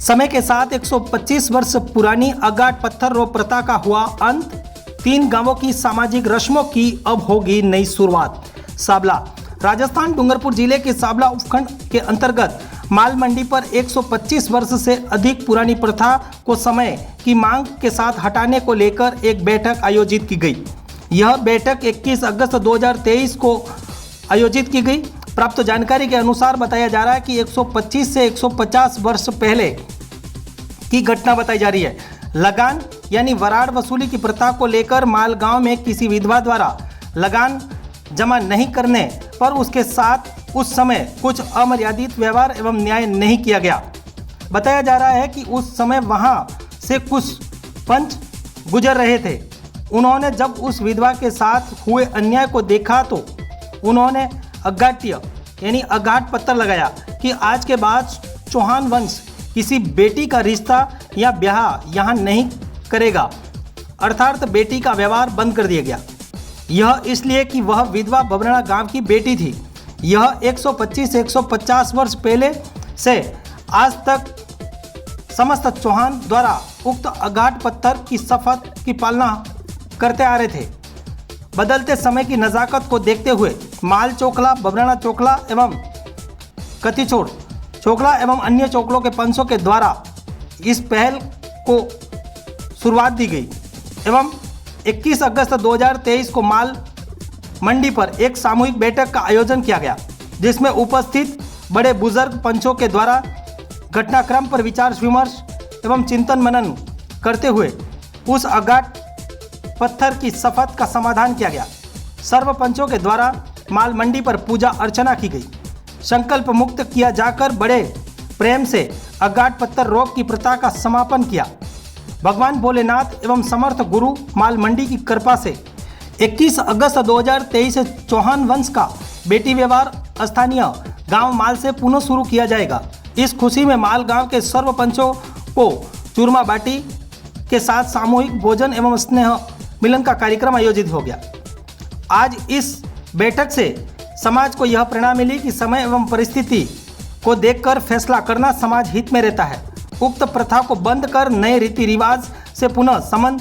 समय के साथ 125 वर्ष पुरानी अगाट पत्थर रो प्रथा का हुआ अंत। 3 गांवों की सामाजिक रस्मों की अब होगी नई शुरुआत। साबला राजस्थान डूंगरपुर जिले के साबला उपखंड के अंतर्गत माल मंडी पर 125 वर्ष से अधिक पुरानी प्रथा को समय की मांग के साथ हटाने को लेकर एक बैठक आयोजित की गई। यह बैठक 21 अगस्त 2023 को आयोजित की गई। प्राप्त जानकारी के अनुसार बताया जा रहा है कि 125 से 150 वर्ष पहले की घटना बताई जा रही है। लगान यानी वराड़ वसूली की प्रथा को लेकर माल गांव में किसी विधवा द्वारा लगान जमा नहीं करने पर उसके साथ उस समय कुछ अमर्यादित व्यवहार एवं न्याय नहीं किया गया। बताया जा रहा है कि उस समय वहां से कुछ पंच गुजर रहे थे। उन्होंने जब उस विधवा के साथ हुए अन्याय को देखा तो उन्होंने अगाट्य यानी अगाट पत्थर लगाया कि आज के बाद चौहान वंश किसी बेटी का रिश्ता या ब्याह यहाँ नहीं करेगा, अर्थात बेटी का व्यवहार बंद कर दिया गया। यह इसलिए कि वह विधवा बबरना गांव की बेटी थी। यह 125 से 150 वर्ष पहले से आज तक समस्त चौहान द्वारा उक्त अगाट पत्थर की शपथ की पालना करते आ रहे थे। बदलते समय की नज़ाकत को देखते हुए माल चोखला, बबरना चोखला एवं कतिछोड़ चोखला एवं अन्य चोखलों के पंचों के द्वारा इस पहल को शुरुआत दी गई एवं 21 अगस्त 2023 को माल मंडी पर एक सामूहिक बैठक का आयोजन किया गया, जिसमें उपस्थित बड़े बुजुर्ग पंचों के द्वारा घटनाक्रम पर विचार विमर्श एवं चिंतन मनन करते हुए उस अगाट पत्थर की शपथ का समाधान किया गया। सर्व पंचों के द्वारा माल मंडी पर पूजा अर्चना की गई। संकल्प मुक्त किया जाकर बड़े प्रेम से अगाट पत्थर रोग की प्रथा का समापन किया। भगवान भोलेनाथ एवं समर्थ गुरु माल मंडी की कृपा से 21 अगस्त 2023 से चौहान वंश का बेटी व्यवहार स्थानीय गांव माल से पुनः शुरू किया जाएगा। इस खुशी में माल गांव के सर्व पंचों को चूरमा बाटी के साथ सामूहिक भोजन एवं स्नेह मिलन का कार्यक्रम आयोजित हो गया। आज इस बैठक से समाज को यह प्रेरणा मिली कि समय एवं परिस्थिति को देखकर फैसला करना समाज हित में रहता है। उक्त प्रथा को बंद कर नए रीति रिवाज से पुनः संबंध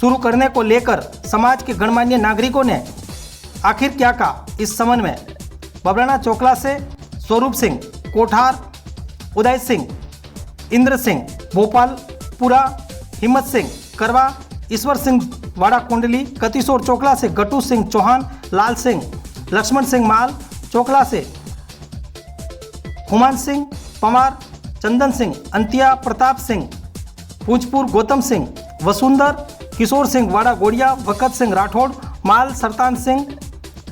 शुरू करने को लेकर समाज के गणमान्य नागरिकों ने आखिर क्या कहा, इस संबंध में बबरना चोखला से स्वरूप सिंह, कोठार उदय सिंह, इंद्र सिंह, भोपालपुरा हिम्मत सिंह, करवा ईश्वर सिंह वाड़ा कुंडली, कतिशोर चोखला से गटू सिंह चौहान, लाल सिंह, लक्ष्मण सिंह माल चोखला से हुमान सिंह पवार, चंदन सिंह, अंतिया प्रताप सिंह, पूजपुर गौतम सिंह, वसुंधर किशोर सिंह वाड़ा गोड़िया, वकत सिंह राठौड़ माल, सरतान सिंह,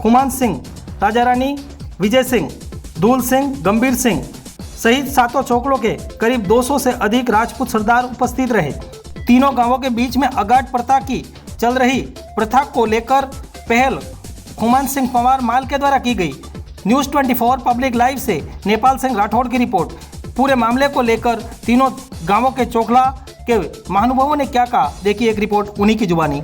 खुमान सिंह, राजा रानी, विजय सिंह, धूल सिंह, गंभीर सिंह सहित 7 चोखलों के करीब 200 से अधिक राजपूत सरदार उपस्थित रहे। तीनों गांवों के बीच में अगाट प्रथा की चल रही प्रथा को लेकर पहल हुमान सिंह पवार माल के द्वारा की गई। न्यूज़ 24 पब्लिक लाइव से नेपाल सिंह राठौड़ की रिपोर्ट। पूरे मामले को लेकर तीनों गांवों के चोखला के महानुभावों ने क्या कहा, देखिए एक रिपोर्ट उन्हीं की जुबानी।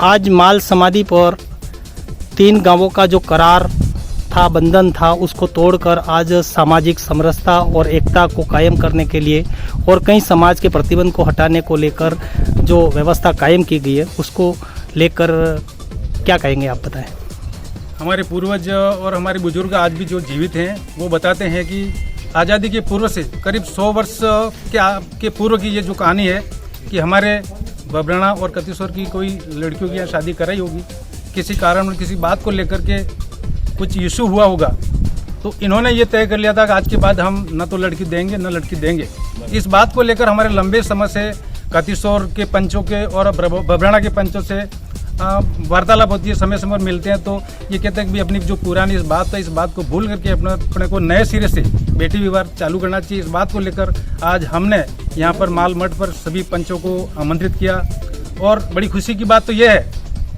आज माल समाधि पर 3 गांवों का जो करार था, बंधन था, उसको तोड़कर आज सामाजिक समरसता और एकता को कायम करने के लिए और कई समाज के प्रतिबंध को हटाने को लेकर जो व्यवस्था कायम की गई है, उसको लेकर क्या कहेंगे आप बताएं। हमारे पूर्वज और हमारे बुजुर्ग आज भी जो जीवित हैं वो बताते हैं कि आज़ादी के पूर्व से करीब 100 वर्ष के पूर्व की ये जो कहानी है कि हमारे बबरना और कतिशोर की कोई लड़कियों की यहाँ शादी कराई होगी, किसी कारण और किसी बात को लेकर के कुछ इशू हुआ होगा, तो इन्होंने ये तय कर लिया था कि आज के बाद हम न तो लड़की देंगे न लड़की देंगे। इस बात को लेकर हमारे लंबे समय से कतिशोर के पंचों के और बबरना के पंचों से वार्तालाप होती है, समय समय मिलते हैं, तो ये कहते हैं कि अपनी जो पुरानी इस बात है, इस बात को भूल करके अपने को नए सिरे से बेटी विवाह चालू करना चाहिए। इस बात को लेकर आज हमने यहाँ पर माल मठ पर सभी पंचों को आमंत्रित किया और बड़ी खुशी की बात तो यह है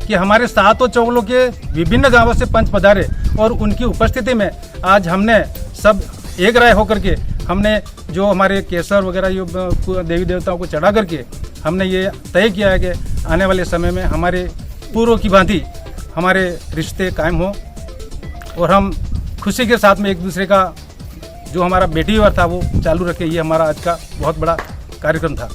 कि हमारे 7 चोखलों के विभिन्न गांवों से पंच पधारे और उनकी उपस्थिति में आज हमने सब एक राय होकर के हमने जो हमारे केसर वगैरह जो देवी देवताओं को चढ़ा करके हमने ये तय किया है कि आने वाले समय में हमारे पूर्व की भांति हमारे रिश्ते कायम हो और हम खुशी के साथ में एक दूसरे का जो हमारा बेटी व्यवहार था वो चालू रखे। ये हमारा आज का बहुत बड़ा कार्यक्रम था।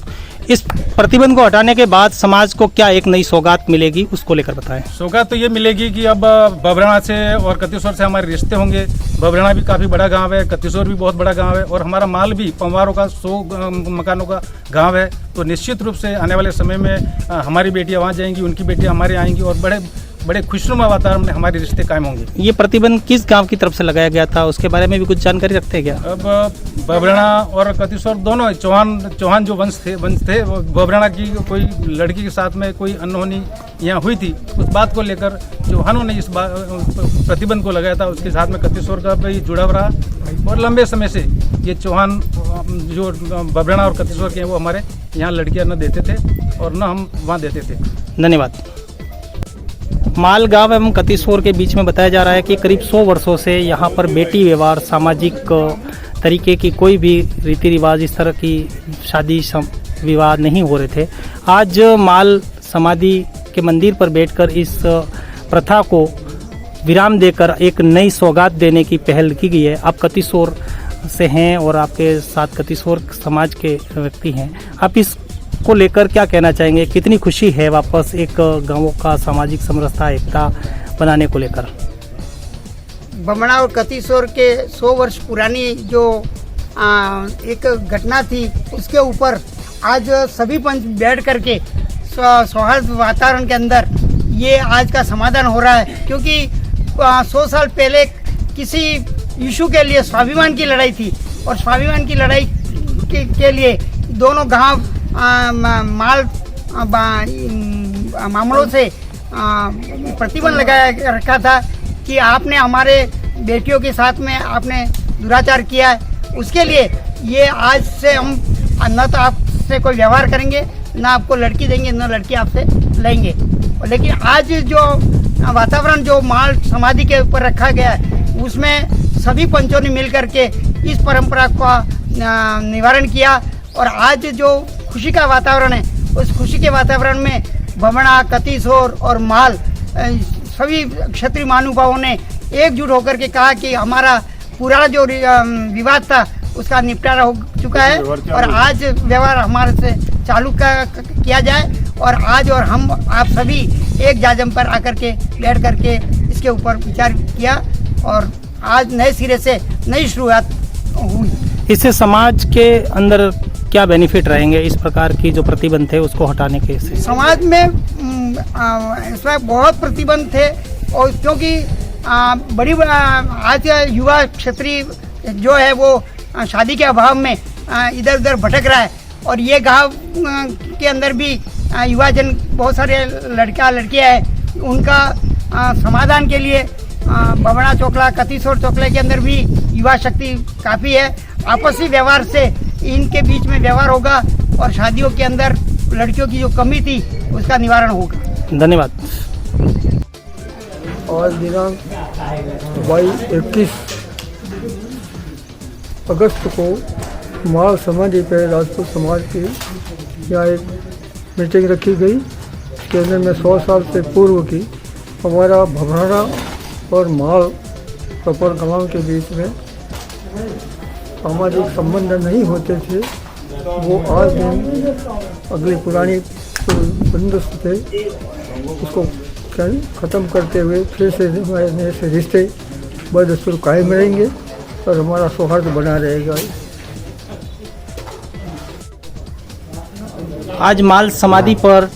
इस प्रतिबंध को हटाने के बाद समाज को क्या एक नई सौगात मिलेगी, उसको लेकर बताएं। सौगात तो ये मिलेगी कि अब बबराना से और कतिसौर से हमारे रिश्ते होंगे। बबराना भी काफ़ी बड़ा गांव है, कतिसौर भी बहुत बड़ा गांव है और हमारा माल भी पंवारों का 100 मकानों का गांव है। तो निश्चित रूप से आने वाले समय में हमारी बेटियां वहाँ जाएंगी, उनकी बेटियां हमारे आएंगी और बड़े खुशनुमा वातावरण में हमारे रिश्ते कायम होंगे। ये प्रतिबंध किस गांव की तरफ से लगाया गया था, उसके बारे में भी कुछ जानकारी रखते हैं क्या? अब बबराना और कतिसौर दोनों चौहान जो वंश थे बबराना की कोई लड़की के साथ में कोई अनहोनी यहाँ हुई थी। उस बात को लेकर चौहानों ने इस प्रतिबंध को लगाया था। उसके साथ में कतिसौर का भी जुड़ाव रहा और लंबे समय से ये चौहान जो बबराना और कतिसौर के हैं वो हमारे यहाँ लड़कियाँ न देते थे और न हम वहाँ देते थे। धन्यवाद। माल गांव एवं कतिसौर के बीच में बताया जा रहा है कि करीब 100 वर्षों से यहाँ पर बेटी व्यवहार, सामाजिक तरीके की कोई भी रीति रिवाज, इस तरह की शादी विवाह नहीं हो रहे थे। आज माल समाधि के मंदिर पर बैठकर इस प्रथा को विराम देकर एक नई सौगात देने की पहल की गई है। आप कतिसौर से हैं और आपके साथ कतिसौर समाज के व्यक्ति हैं, आप इस को लेकर क्या कहना चाहेंगे? कितनी खुशी है वापस एक गांवों का सामाजिक समरसता, एकता बनाने को लेकर? बमना और कतिसौर के 100 वर्ष पुरानी जो एक घटना थी उसके ऊपर आज सभी पंच बैठ करके सौहार्द वातावरण के अंदर ये आज का समाधान हो रहा है। क्योंकि 100 साल पहले किसी इशू के लिए स्वाभिमान की लड़ाई थी और स्वाभिमान की लड़ाई के लिए दोनों गांव माल मामलों से प्रतिबंध लगाया रखा था कि आपने हमारे बेटियों के साथ में आपने दुराचार किया है। उसके लिए ये आज से हम न तो आपसे कोई व्यवहार करेंगे, ना आपको लड़की देंगे, ना लड़की आपसे लेंगे। लेकिन आज जो वातावरण जो माल समाधि के ऊपर रखा गया है उसमें सभी पंचों ने मिल करके इस परंपरा का निवारण किया और आज जो खुशी का वातावरण है उस खुशी के वातावरण में बमना, कतिसौर और माल सभी क्षत्रिय महानुभावों ने एकजुट होकर के कहा कि हमारा पूरा जो विवाद था उसका निपटारा हो चुका है और आज व्यवहार हमारे से चालू किया जाए। और आज और हम आप सभी एक जाजम पर आकर के बैठ करके इसके ऊपर विचार किया और आज नए सिरे से नई शुरुआत हुई। इससे समाज के अंदर क्या बेनिफिट रहेंगे इस प्रकार की जो प्रतिबंध थे उसको हटाने के? समाज में इसमें बहुत प्रतिबंध थे और क्योंकि बड़ी आज युवा क्षत्रिय जो है वो शादी के अभाव में इधर उधर भटक रहा है और ये गांव के अंदर भी युवा जन बहुत सारे लड़कियां हैं। उनका समाधान के लिए बमना चोकला, कतिसौर चोकले के अंदर भी युवा शक्ति काफ़ी है। आपसी व्यवहार से इनके बीच में व्यवहार होगा और शादियों के अंदर लड़कियों की जो कमी थी उसका निवारण होगा। धन्यवाद। आज दिनांक 21 अगस्त को माल समाधि पर राजपूत समाज की यहाँ एक मीटिंग रखी गई। इसके अंदर में 100 साल से पूर्व की हमारा भभराना और माल प्रपर गांव के बीच में सामाजिक संबंध नहीं होते थे, वो आज दिन अगली पुरानी बंदिश थे उसको ख़त्म करते हुए फिर से हमारे नए से रिश्ते बदस्तूर कायम रहेंगे और हमारा सौहार्द बना रहेगा। आज माल समाधि पर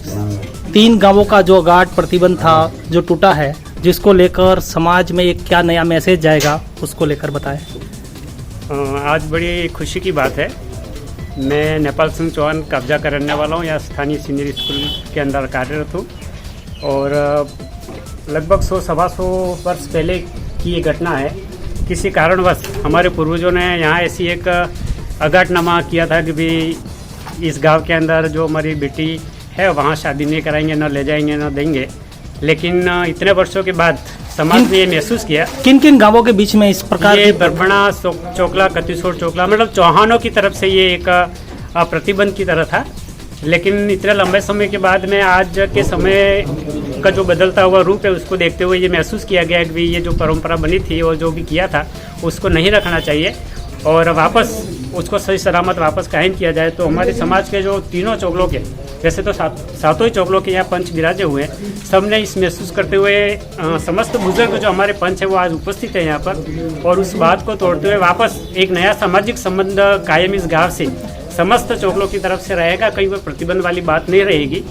3 गांवों का जो गाढ़ प्रतिबंध था जो टूटा है, जिसको लेकर समाज में एक क्या नया मैसेज जाएगा उसको लेकर बताएं। आज बड़ी खुशी की बात है। मैं नेपाल सिंह चौहान कब्जा करने वाला हूँ, यहाँ स्थानीय सीनियर स्कूल के अंदर कार्यरत हूँ और लगभग 100-125 वर्ष पहले की ये घटना है। किसी कारणवश हमारे पूर्वजों ने यहाँ ऐसी एक अगाटनामा किया था कि भाई इस गांव के अंदर जो हमारी बेटी है वहाँ शादी नहीं कराएंगे, न ले जाएंगे, न देंगे। लेकिन इतने वर्षों के बाद समाज ने ये महसूस किया। किन किन गांवों के बीच में इस प्रकार ये बरबना चोकला, कतिसौर चोकला, मतलब चौहानों की तरफ से ये एक प्रतिबंध की तरह था। लेकिन इतने लंबे समय के बाद में आज के समय उनका जो बदलता हुआ रूप है उसको देखते हुए ये महसूस किया गया कि ये जो परंपरा बनी थी और जो भी किया था उसको नहीं रखना चाहिए और वापस उसको सही सलामत वापस कायम किया जाए। तो हमारे समाज के जो तीनों चौगलों के, वैसे तो सातों ही चौगलों के यहाँ पंच विराजे हुए हैं, सब ने इस महसूस करते हुए समस्त बुजुर्ग जो हमारे पंच है वो आज उपस्थित है यहाँ पर, और उस बात को तोड़ते हुए वापस एक नया सामाजिक संबंध कायम इस गाँव से समस्त चौगलों की तरफ से रहेगा। कहीं कोई प्रतिबंध वाली बात नहीं रहेगी।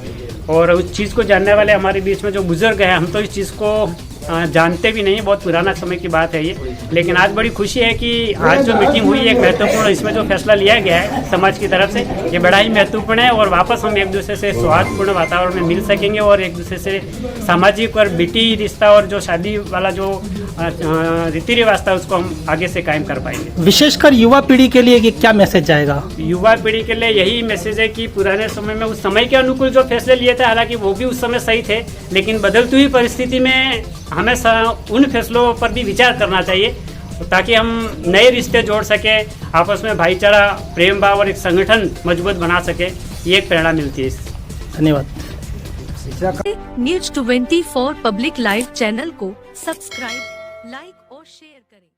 और उस चीज़ को जानने वाले हमारे बीच में जो बुजुर्ग हैं, हम तो इस चीज़ को जानते भी नहीं, बहुत पुराना समय की बात है ये, लेकिन आज बड़ी खुशी है कि आज जो मीटिंग हुई एक महत्वपूर्ण, इसमें जो फैसला लिया गया है समाज की तरफ से ये बड़ा ही महत्वपूर्ण है और वापस हम एक दूसरे से सौहार्दपूर्ण वातावरण में मिल सकेंगे और एक दूसरे से सामाजिक और बेटी रिश्ता और जो शादी वाला जो रीति रिवाज था उसको हम आगे से कायम कर पाएंगे। विशेषकर युवा पीढ़ी के लिए क्या मैसेज जाएगा? युवा पीढ़ी के लिए यही मैसेज है कि पुराने समय में उस समय के अनुकूल जो फैसले लिए थे, हालांकि वो भी उस समय सही थे, लेकिन बदलती हुई परिस्थिति में हमें उन फैसलों पर भी विचार करना चाहिए ताकि हम नए रिश्ते जोड़ सके, आपस में भाईचारा, प्रेम भाव और एक संगठन मजबूत बना सके। ये एक प्रेरणा मिलती है। धन्यवाद। न्यूज 24 पब्लिक लाइव चैनल को सब्सक्राइब, लाइक और शेयर करें।